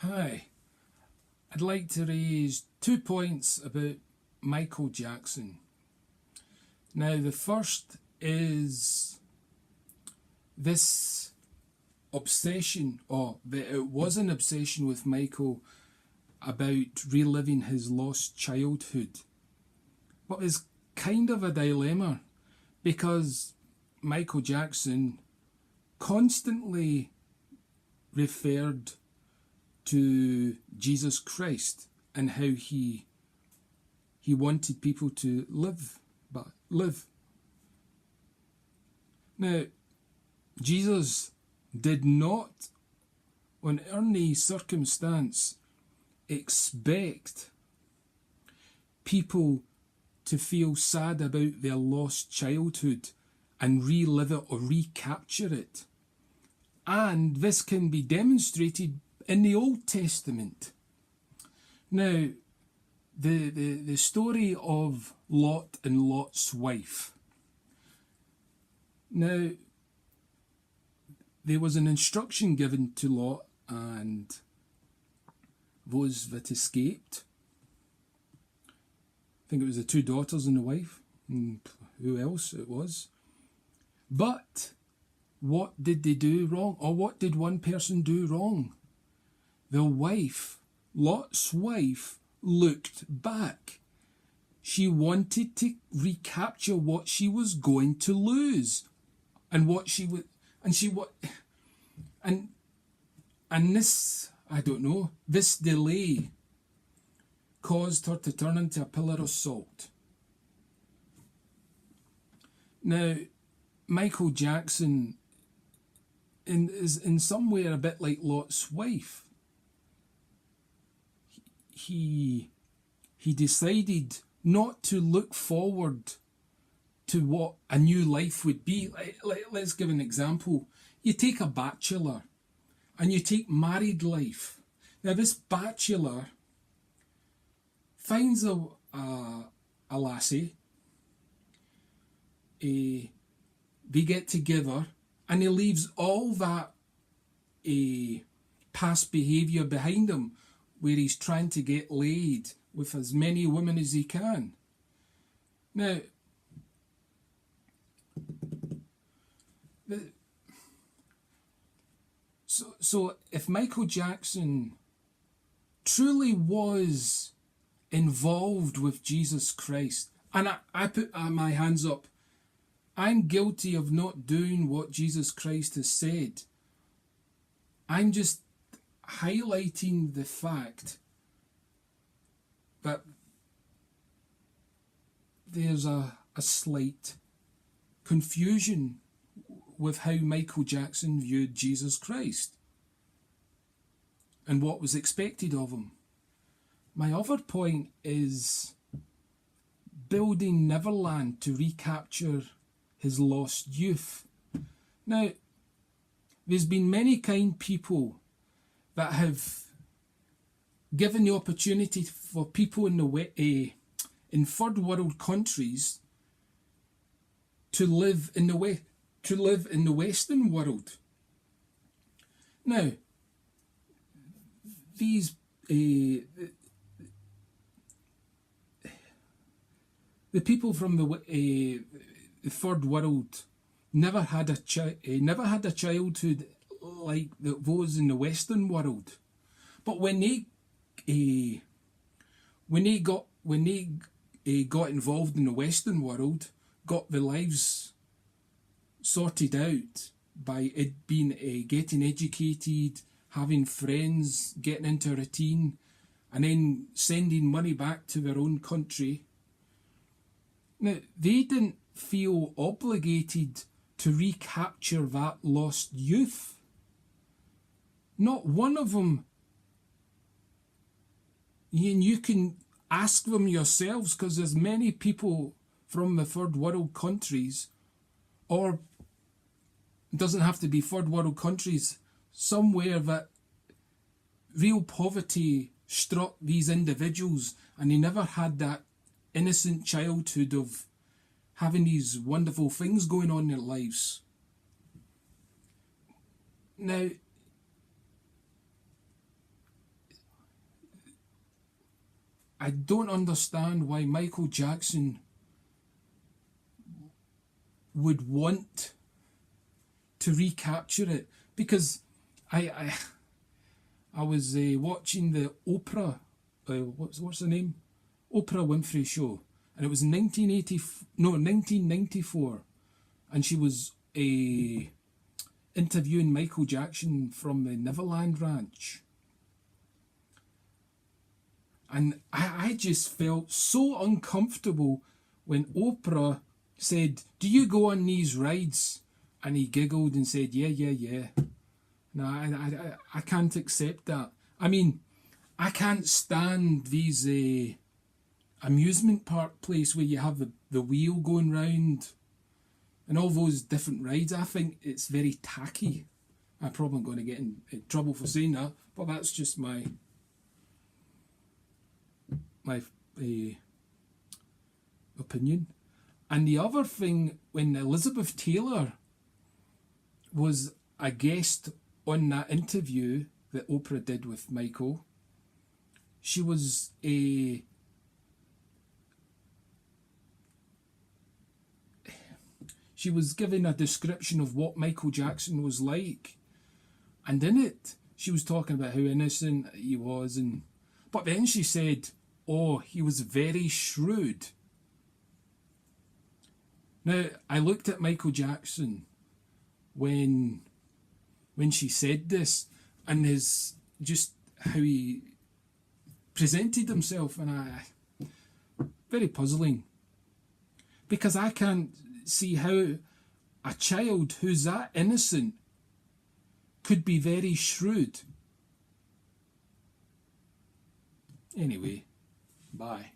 Hi, I'd like to raise 2 points about Michael Jackson. Now, the first is this obsession, or it was an obsession with Michael about reliving his lost childhood. But it's kind of a dilemma because Michael Jackson constantly referred to Jesus Christ and how he wanted people to live. Now, Jesus did not, on any circumstance, expect people to feel sad about their lost childhood and relive it or recapture it. And this can be demonstrated in the Old Testament. Now, the story of Lot and Lot's wife. Now, there was an instruction given to Lot and those that escaped. I think it was the two daughters and the wife, and who else it was. But what did they do wrong? Or what did one person do wrong? The wife, Lot's wife, looked back. She wanted to recapture what she was going to lose, and what she would, and she what, and this, I don't know, this delay caused her to turn into a pillar of salt. Now, Michael Jackson is in some way a bit like Lot's wife. He decided not to look forward to what a new life would be. Let's give an example. You take a bachelor and you take married life. Now, this bachelor finds a lassie, they get together, and he leaves all that past behaviour behind him, where he's trying to get laid with as many women as he can. Now, so if Michael Jackson truly was involved with Jesus Christ, and I put my hands up, I'm guilty of not doing what Jesus Christ has said. I'm just highlighting the fact that there's a slight confusion with how Michael Jackson viewed Jesus Christ and what was expected of him. My other point is building Neverland to recapture his lost youth. Now, there's been many kind people that have given the opportunity for people in third world countries to live in the Western world. Now, these the people from the third world never had a childhood like those in the Western world. But when they got involved in the Western world, got their lives sorted out by it being getting educated, having friends, getting into a routine, and then sending money back to their own country. Now, they didn't feel obligated to recapture that lost youth. Not one of them. And you can ask them yourselves, because there's many people from the third world countries, or it doesn't have to be third world countries, somewhere that real poverty struck these individuals and they never had that innocent childhood of having these wonderful things going on in their lives. Now, I don't understand why Michael Jackson would want to recapture it, because I was watching the Oprah, what's the name? Oprah Winfrey show, and it was 1994, and she was interviewing Michael Jackson from the Neverland Ranch. And I just felt so uncomfortable when Oprah said, "Do you go on these rides?" And he giggled and said, "Yeah, yeah, yeah." No, I can't accept that. I mean, I can't stand these amusement park place where you have the wheel going round and all those different rides. I think it's very tacky. I'm probably going to get in trouble for saying that, but that's just my opinion. And the other thing, when Elizabeth Taylor was a guest on that interview that Oprah did with Michael, she was giving a description of what Michael Jackson was like, and in it she was talking about how innocent he was, but then she said, "Oh, he was very shrewd." Now, I looked at Michael Jackson when she said this, and his just how he presented himself, and very puzzling, because I can't see how a child who's that innocent could be very shrewd. Anyway, bye.